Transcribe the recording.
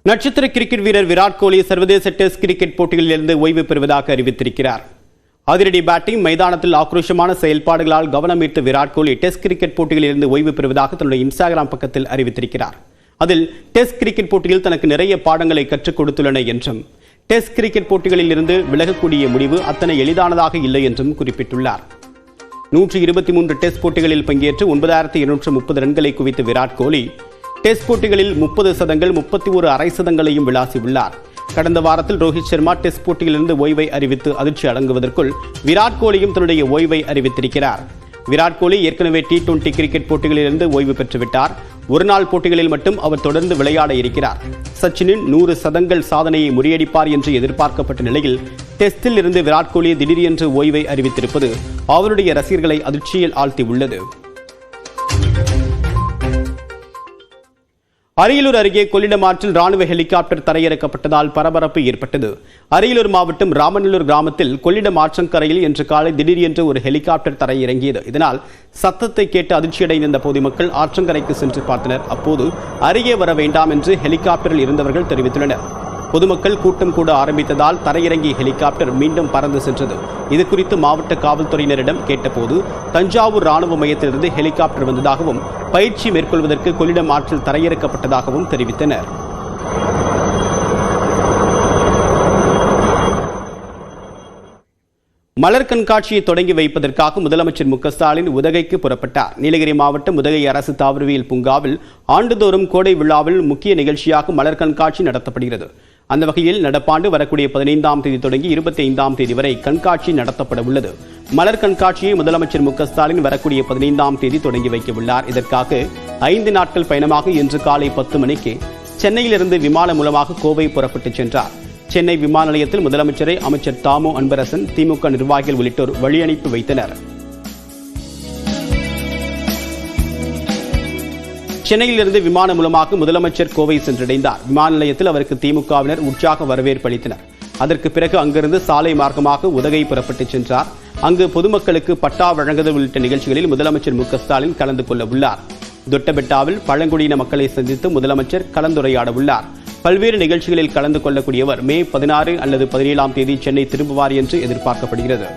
நட்சத்திர கிரிக்கெட் வீரர் விராட் கோலி சர்வதேச டெஸ்ட் கிரிக்கெட் போட்டிகளில் இருந்து ஓய்வு பெறுவதாக அறிவித்திருக்கிறார். அதிரடி பேட்டிங், மைதானத்தில் ஆக்ரோஷமான செயல்பாடுகளால் கவனம் ஈர்த்த விராட் கோலி டெஸ்ட் கிரிக்கெட் போட்டிகளில் இருந்து ஓய்வு பெறுவதாக தன்னுடைய இன்ஸ்டாகிராம் பக்கத்தில் அறிவித்திருக்கிறார். அதில் டெஸ்ட் கிரிக்கெட் போட்டியில் தனக்கு நிறைய பாடங்களை கற்றுக் கொடுத்துள்ளன என்றும், டெஸ்ட் கிரிக்கெட் போட்டிகளில் இருந்து விலகக்கூடிய முடிவு அத்தனை எளிதானதாக இல்லை என்றும் குறிப்பிட்டுள்ளார். 123 டெஸ்ட் போட்டிகளில் பங்கேற்று 9230 ரன்களை குவித்த விராட் கோலி டெஸ்ட் போட்டிகளில் 30 சதங்கள், 31 அரை சதங்களையும் விளாசியுள்ளார். கடந்த வாரத்தில் ரோஹித் சர்மா டெஸ்ட் போட்டியிலிருந்து ஓய்வை அறிவித்து அதிர்ச்சி அடங்குவதற்குள் விராட் கோலியும் தன்னுடைய ஓய்வை அறிவித்திருக்கிறார். விராட் கோலி ஏற்கனவே T20 கிரிக்கெட் போட்டிகளிலிருந்து ஓய்வு பெற்றுவிட்டார். ஒருநாள் போட்டிகளில் மட்டும் அவர் தொடர்ந்து விளையாட இருக்கிறார். சச்சினின் 100 சதங்கள் சாதனையை முறியடிப்பார் என்று எதிர்பார்க்கப்பட்ட நிலையில் டெஸ்டில் இருந்து விராட் கோலி திடீரென்று ஓய்வை அறிவித்திருப்பது அவருடைய ரசிகர்களை அதிர்ச்சியில் ஆழ்த்தியுள்ளது. அரியலூர் அருகே கொள்ளிடம் ஆற்றில் ராணுவ ஹெலிகாப்டர் தரையிறக்கப்பட்டதால் பரபரப்பு ஏற்பட்டது. அரியலூர் மாவட்டம் ராமநல்லூர் கிராமத்தில் கொள்ளிடம் ஆற்றங்கரையில் இன்று காலை திடீரென்று ஒரு ஹெலிகாப்டர் தரையிறங்கியது. இதனால் சத்தத்தை கேட்டு அதிர்ச்சியடைந்த பொதுமக்கள் ஆற்றங்கரைக்கு சென்று பார்த்தனர். அப்போது அருகே வர வேண்டாம் என்று ஹெலிகாப்டரில் இருந்தவர்கள் தெரிவித்துள்ளனர். பொதுமக்கள் கூட்டம் கூட ஆரம்பித்ததால் தரையிறங்கிய ஹெலிகாப்டர் மீண்டும் பறந்து சென்றது. இது குறித்து மாவட்ட காவல்துறையினரிடம் கேட்டபோது தஞ்சாவூர் ராணுவ மையத்திலிருந்து ஹெலிகாப்டர் வந்ததாகவும் பயிற்சி மேற்கொள்வதற்கு கொள்ளிடம் ஆற்றில் தரையிறக்கப்பட்டதாகவும் தெரிவித்தனர். மலர் கண்காட்சியை தொடங்கி வைப்பதற்காக முதலமைச்சர் மு க ஸ்டாலின் உதகைக்கு புறப்பட்டார். நீலகிரி மாவட்டம் உதகை அரசு தாவரவியல் பூங்காவில் ஆண்டுதோறும் கோடை விழாவில் முக்கிய நிகழ்ச்சியாக மலர் கண்காட்சி நடத்தப்படுகிறது. அந்த வகையில் நடப்பாண்டு வரக்கூடிய 15ஆம் தேதி தொடங்கி 25ஆம் தேதி வரை கண்காட்சி நடத்தப்பட உள்ளது. மலர் கண்காட்சியை முதலமைச்சர் மு க ஸ்டாலின் வரக்கூடிய 15ஆம் தேதி தொடங்கி வைக்க உள்ளார். இதற்காக 5 நாட்கள் பயணமாக இன்று காலை 10 மணிக்கு சென்னையிலிருந்து விமானம் மூலமாக கோவை புறப்பட்டுச் சென்றார். சென்னை விமான நிலையத்தில் முதலமைச்சரை அமைச்சர் தாமோ அன்பரசன், திமுக நிர்வாகிகள் உள்ளிட்டோர் வழி அனுப்பி வைத்தனர். சென்னையிலிருந்து விமானம் மூலமாக முதலமைச்சர் கோவை சென்றடைந்தார். விமான நிலையத்தில் அவருக்கு திமுகவினர் உற்சாக வரவேற்பு அளித்தனர். அதற்கு பிறகு அங்கிருந்து சாலை மார்க்கமாக உதகை புறப்பட்டு சென்றார். அங்கு பொதுமக்களுக்கு பட்டா வழங்குதல் உள்ளிட்ட நிகழ்ச்சிகளில் முதலமைச்சர் மு க ஸ்டாலின் கலந்து கொள்ள உள்ளார். தொட்டபெட்டாவில் பழங்குடியின மக்களை சந்தித்து முதலமைச்சர் கலந்துரையாட உள்ளார். பல்வேறு நிகழ்ச்சிகளில் கலந்து கொள்ளக்கூடியவர் மே 16 அல்லது 17ஆம் தேதி சென்னை திரும்புவார் என்று எதிர்பார்க்கப்படுகிறது.